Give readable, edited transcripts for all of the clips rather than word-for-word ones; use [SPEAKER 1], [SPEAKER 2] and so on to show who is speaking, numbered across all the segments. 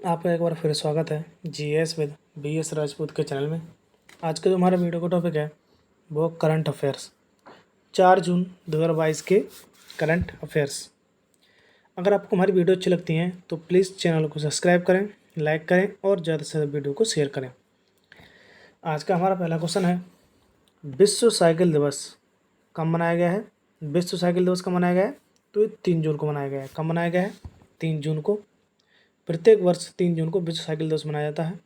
[SPEAKER 1] आपका एक बार फिर स्वागत है जीएस विद बीएस राजपूत के चैनल में। आज का जो हमारा वीडियो का टॉपिक है वो करंट अफेयर्स 4 जून 2022 के करंट अफेयर्स। अगर आपको हमारी वीडियो अच्छी लगती हैं तो प्लीज़ चैनल को सब्सक्राइब करें, लाइक करें और ज़्यादा से ज़्यादा वीडियो को शेयर करें। आज का हमारा पहला क्वेश्चन है, विश्व साइकिल दिवस कब मनाया गया है? विश्व साइकिल दिवस कब मनाया गया है? तो ये 3 जून को मनाया गया है। कब मनाया गया है? 3 जून को। प्रत्येक वर्ष 3 जून को विश्व साइकिल दिवस मनाया जाता है।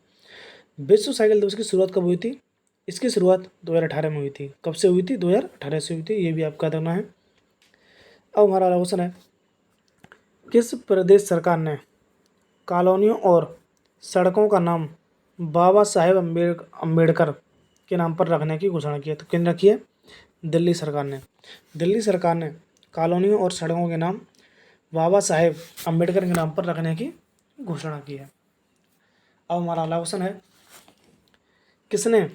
[SPEAKER 1] विश्व साइकिल दिवस की शुरुआत कब हुई थी? इसकी शुरुआत 2018 में हुई थी। कब से हुई थी? 2018 से हुई थी। ये भी आपका करना है। अब हमारा अगला क्वेश्चन है, किस प्रदेश सरकार ने कॉलोनियों और सड़कों का नाम बाबा साहेब अम्बेडकर के नाम पर रखने की घोषणा की है? तो किसने रखी है? दिल्ली सरकार ने। दिल्ली सरकार ने कॉलोनियों और सड़कों के नाम बाबा साहेब अम्बेडकर के नाम पर रखने की घोषणा की है। अब हमारा अगला क्वेश्चन है, किसने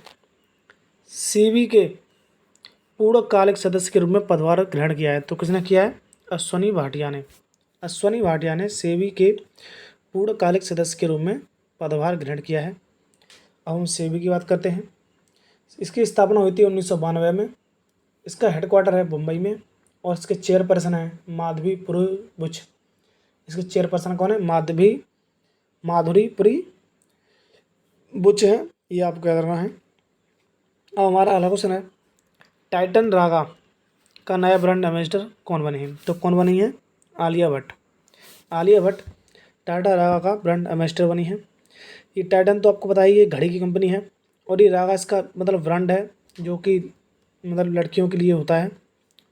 [SPEAKER 1] सीबी के पूर्णकालिक सदस्य के रूप में पदभार ग्रहण किया है? तो किसने किया है? अश्वनी भाटिया ने। अश्वनी भाटिया ने सेबी के पूर्णकालिक सदस्य के रूप में पदभार ग्रहण किया है। अब हम सेबी की बात करते हैं। इसकी स्थापना हुई थी 1992 में। इसका हेडक्वार्टर है मुंबई में और इसके चेयरपर्सन हैं माधवीपुरी बुच। इसके चेयरपर्सन कौन है? माधुरीपुरी बुच है। ये आपको याद रखना है। अब हमारा अगला क्वेश्चन है, टाइटन रागा का नया ब्रांड एम्बेसडर कौन बनी है? तो कौन बनी है? आलिया भट्ट। आलिया भट्ट टाटा रागा का ब्रांड एम्बेसडर बनी है। ये टाइटन तो आपको पता ही है, घड़ी की कंपनी है और ये रागा इसका मतलब ब्रांड है जो कि मतलब लड़कियों के लिए होता है।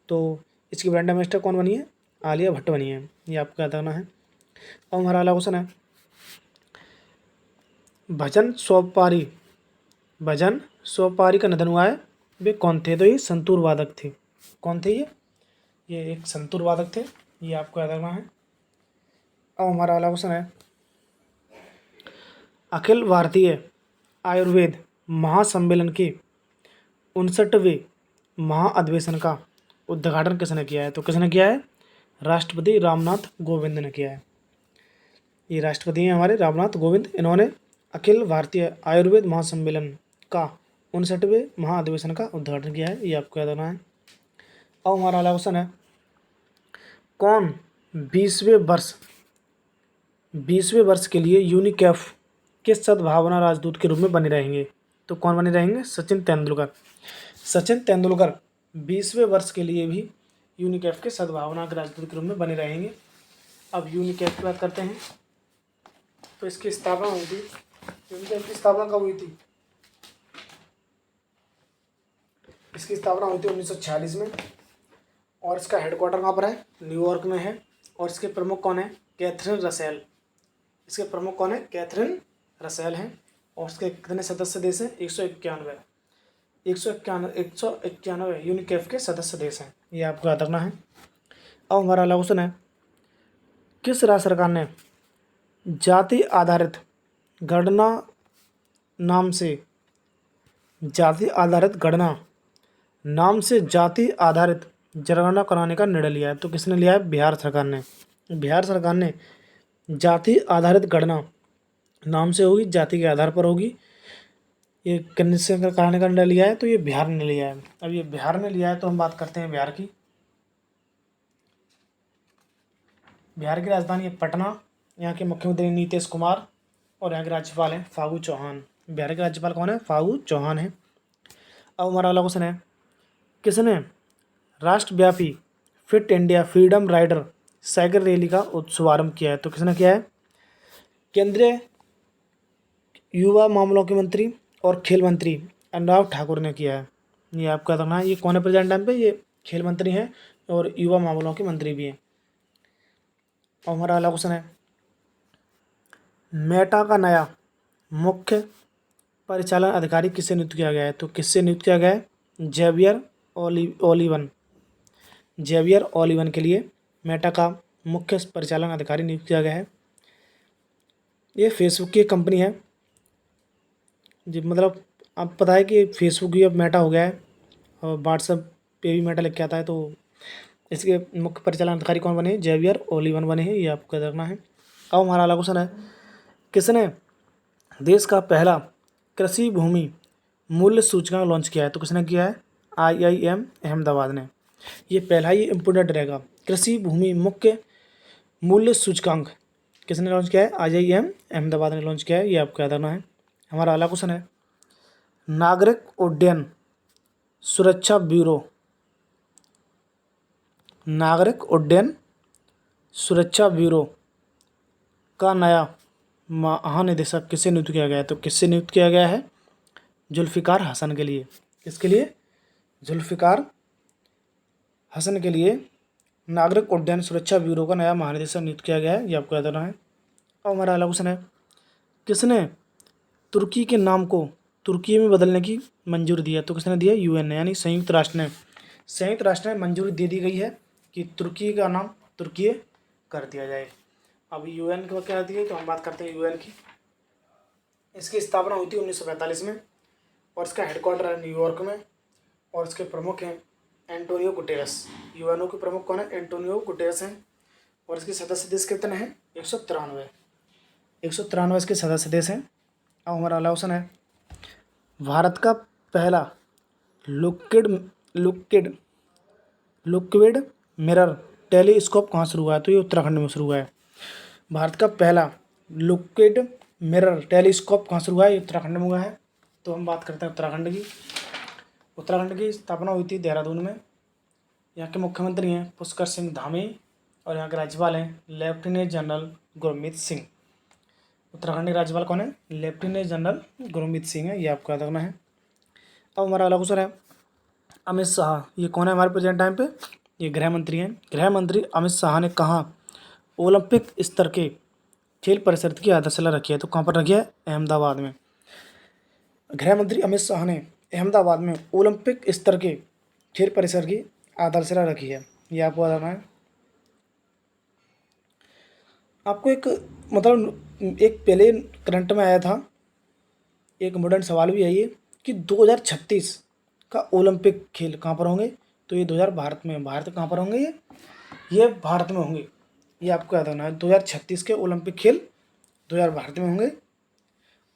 [SPEAKER 1] तो इसकी ब्रांड एम्बेसडर कौन बनी है? आलिया भट्ट बनी है। ये आपको याद रखना है। अब हमारा अगला क्वेश्चन है, भजन सोपारी का निधन हुआ है। वे कौन थे? तो ये संतूर वादक थे। कौन थे ये एक संतूर वादक थे। ये आपको याद रखना है। अब हमारा अगला क्वेश्चन है, अखिल भारतीय आयुर्वेद महासम्मेलन के 59वें महाअधिवेशन का उद्घाटन किसने किया है? तो किसने किया है? राष्ट्रपति रामनाथ कोविंद ने किया है। ये राष्ट्रपति हैं हमारे रामनाथ कोविंद। इन्होंने अखिल भारतीय आयुर्वेद महासम्मेलन का 59वें महाअधिवेशन का उद्घाटन किया है। ये आपको याद रखना है। अब हमारा अगला क्वेश्चन है, कौन 20वें वर्ष के लिए यूनिकेफ के सद्भावना राजदूत के रूप में बने रहेंगे? तो कौन बने रहेंगे? सचिन तेंदुलकर। सचिन तेंदुलकर 20वें वर्ष के लिए भी यूनिकेफ के सद्भावना के राजदूत के रूप में बने रहेंगे। अब यूनिकेफ की बात करते हैं। तो इसकी स्थापना हुई थी, यूनिकेफ की स्थापना कब हुई थी? इसकी स्थापना हुई थी 1946 में और इसका हेडक्वार्टर कहाँ पर है? न्यूयॉर्क में है। और इसके प्रमुख कौन है? Catherine Russell. इसके प्रमुख कौन है? कैथरीन रसेल हैं। और इसके कितने सदस्य देश हैं? 191 यूनिकेफ के सदस्य देश हैं। ये आपको याद रखना है। अब हमारा अगला क्वेश्चन है, किस राज्य सरकार ने जाति आधारित गणना नाम से जाति आधारित जनगणना कराने का निर्णय लिया है? तो किसने लिया है? बिहार सरकार ने। बिहार सरकार ने जाति आधारित गणना नाम से होगी, जाति के आधार पर होगी। ये किससे कराने का निर्णय लिया है? तो ये बिहार ने लिया है। अब ये बिहार ने लिया है तो हम बात करते हैं बिहार की। बिहार की राजधानी है पटना। यहाँ के मुख्यमंत्री नीतीश कुमार और यहाँ के राज्यपाल हैं फागू चौहान। बिहार के राज्यपाल कौन है? फागू चौहान है। अब हमारा अगला क्वेश्चन है, किसने राष्ट्रव्यापी fit India freedom rider cycle rally का शुभारंभ किया है? तो किसने किया है? केंद्रीय युवा मामलों के मंत्री और खेल मंत्री अनुराग ठाकुर ने किया है। ये आपका करना है। ये कौन है प्रेजेंट टाइम पे? ये खेल मंत्री हैं और युवा मामलों के मंत्री भी हैं। और हमारा अगला क्वेश्चन है, मेटा का नया मुख्य परिचालन अधिकारी किससे नियुक्त किया गया है? तो किससे नियुक्त किया गया है? जेवियर ओलिवन के लिए मेटा का मुख्य परिचालन अधिकारी नियुक्त किया गया है। ये फेसबुक की एक कंपनी है जी, मतलब अब पता है कि फेसबुक भी अब मेटा हो गया है और व्हाट्सएप पे भी मेटा लिख के आता है। तो इसके मुख्य परिचालन अधिकारी कौन बने हैं? जेवियर ओलिवन बने हैं। ये आपको रखना है। अब हमारा अगला क्वेश्चन है, किसने देश का पहला कृषि भूमि मूल्य सूचकांक लॉन्च किया है? तो किसने किया है? IIM अहमदाबाद ने। ये पहला ही इम्पोर्टेंट रहेगा। कृषि भूमि मुख्य मूल्य सूचकांक किसने लॉन्च किया है? IIM अहमदाबाद ने लॉन्च किया है। ये आपको याद रखना है। हमारा अगला क्वेश्चन है, नागरिक उड्डयन सुरक्षा ब्यूरो, नागरिक उड्डयन सुरक्षा ब्यूरो का नया महानिदेशक किसे नियुक्त किया गया है? तो किससे नियुक्त किया गया है? जुल्फ़िकार हसन के लिए। किसके लिए? जुल्फ़िकार हसन के लिए नागरिक उड्डयन सुरक्षा ब्यूरो का नया महानिदेशक नियुक्त किया गया है। ये आपको याद रखना है। अब हमारा अगला क्वेश्चन है, किसने तुर्की के नाम को तुर्की में बदलने की मंजूरी दी है? तो किसने दी है? UN ने, यानी संयुक्त राष्ट्र ने। संयुक्त राष्ट्र में मंजूरी दे दी गई है कि तुर्की का नाम तुर्की कर दिया जाए। अब UN को क्या दी है? तो हम बात करते हैं UN की। इसकी स्थापना हुई थी 1945 में और इसका हेडक्वार्टर है न्यूयॉर्क में और इसके प्रमुख हैं एंटोनियो गुटेरेस। UNO के प्रमुख कौन है? एंटोनियो गुटेरेस हैं। और इसके सदस्य देश कितने हैं? 193। 193 इसके सदस्य देश हैं। अब हमारा अगला क्वेश्चन है, भारत का पहला लिक्विड मिरर टेलीस्कोप कहाँ शुरू हुआ है? तो ये उत्तराखंड में शुरू हुआ है। भारत का पहला लिक्विड मिरर टेलीस्कोप कहाँ शुरू हुआ है? ये उत्तराखंड में हुआ है। तो हम बात करते हैं उत्तराखंड की। उत्तराखंड की स्थापना हुई थी देहरादून में। यहाँ के मुख्यमंत्री हैं पुष्कर सिंह धामी और यहाँ के राज्यपाल हैं लेफ्टिनेंट जनरल गुरमीत सिंह। उत्तराखंड के राज्यपाल कौन है? लेफ्टिनेंट जनरल गुरमीत सिंह है। ये आपको याद रखना है। अब हमारा अगला क्वेश्चन है, अमित शाह, ये कौन है हमारे प्रेजेंट टाइम पे? ये गृह मंत्री हैं। गृह मंत्री अमित शाह ने कहाँ ओलंपिक स्तर के खेल परिसर की आधारशिला रखी है? तो कहाँ पर रखी है? अहमदाबाद में। गृह मंत्री अमित शाह ने अहमदाबाद में ओलंपिक स्तर के खेल परिसर की आधारशिला रखी है। ये आपको याद रखना है। आपको एक पहले करंट में आया था, एक मॉडर्न सवाल भी है ये कि 2036 का ओलंपिक खेल कहाँ पर होंगे? तो ये 2000 भारत में। भारत कहाँ पर होंगे? ये भारत में होंगे। ये आपको याद रखना है। 2036 के ओलंपिक खेल 2000 भारत में होंगे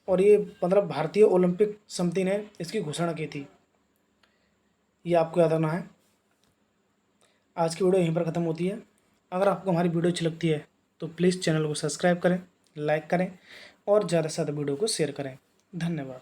[SPEAKER 1] और ये मतलब भारतीय ओलंपिक समिति ने इसकी घोषणा की थी। ये आपको याद रखना है। आज की वीडियो यहीं पर ख़त्म होती है। अगर आपको हमारी वीडियो अच्छी लगती है तो प्लीज़ चैनल को सब्सक्राइब करें, लाइक करें और ज़्यादा से ज़्यादा वीडियो को शेयर करें। धन्यवाद।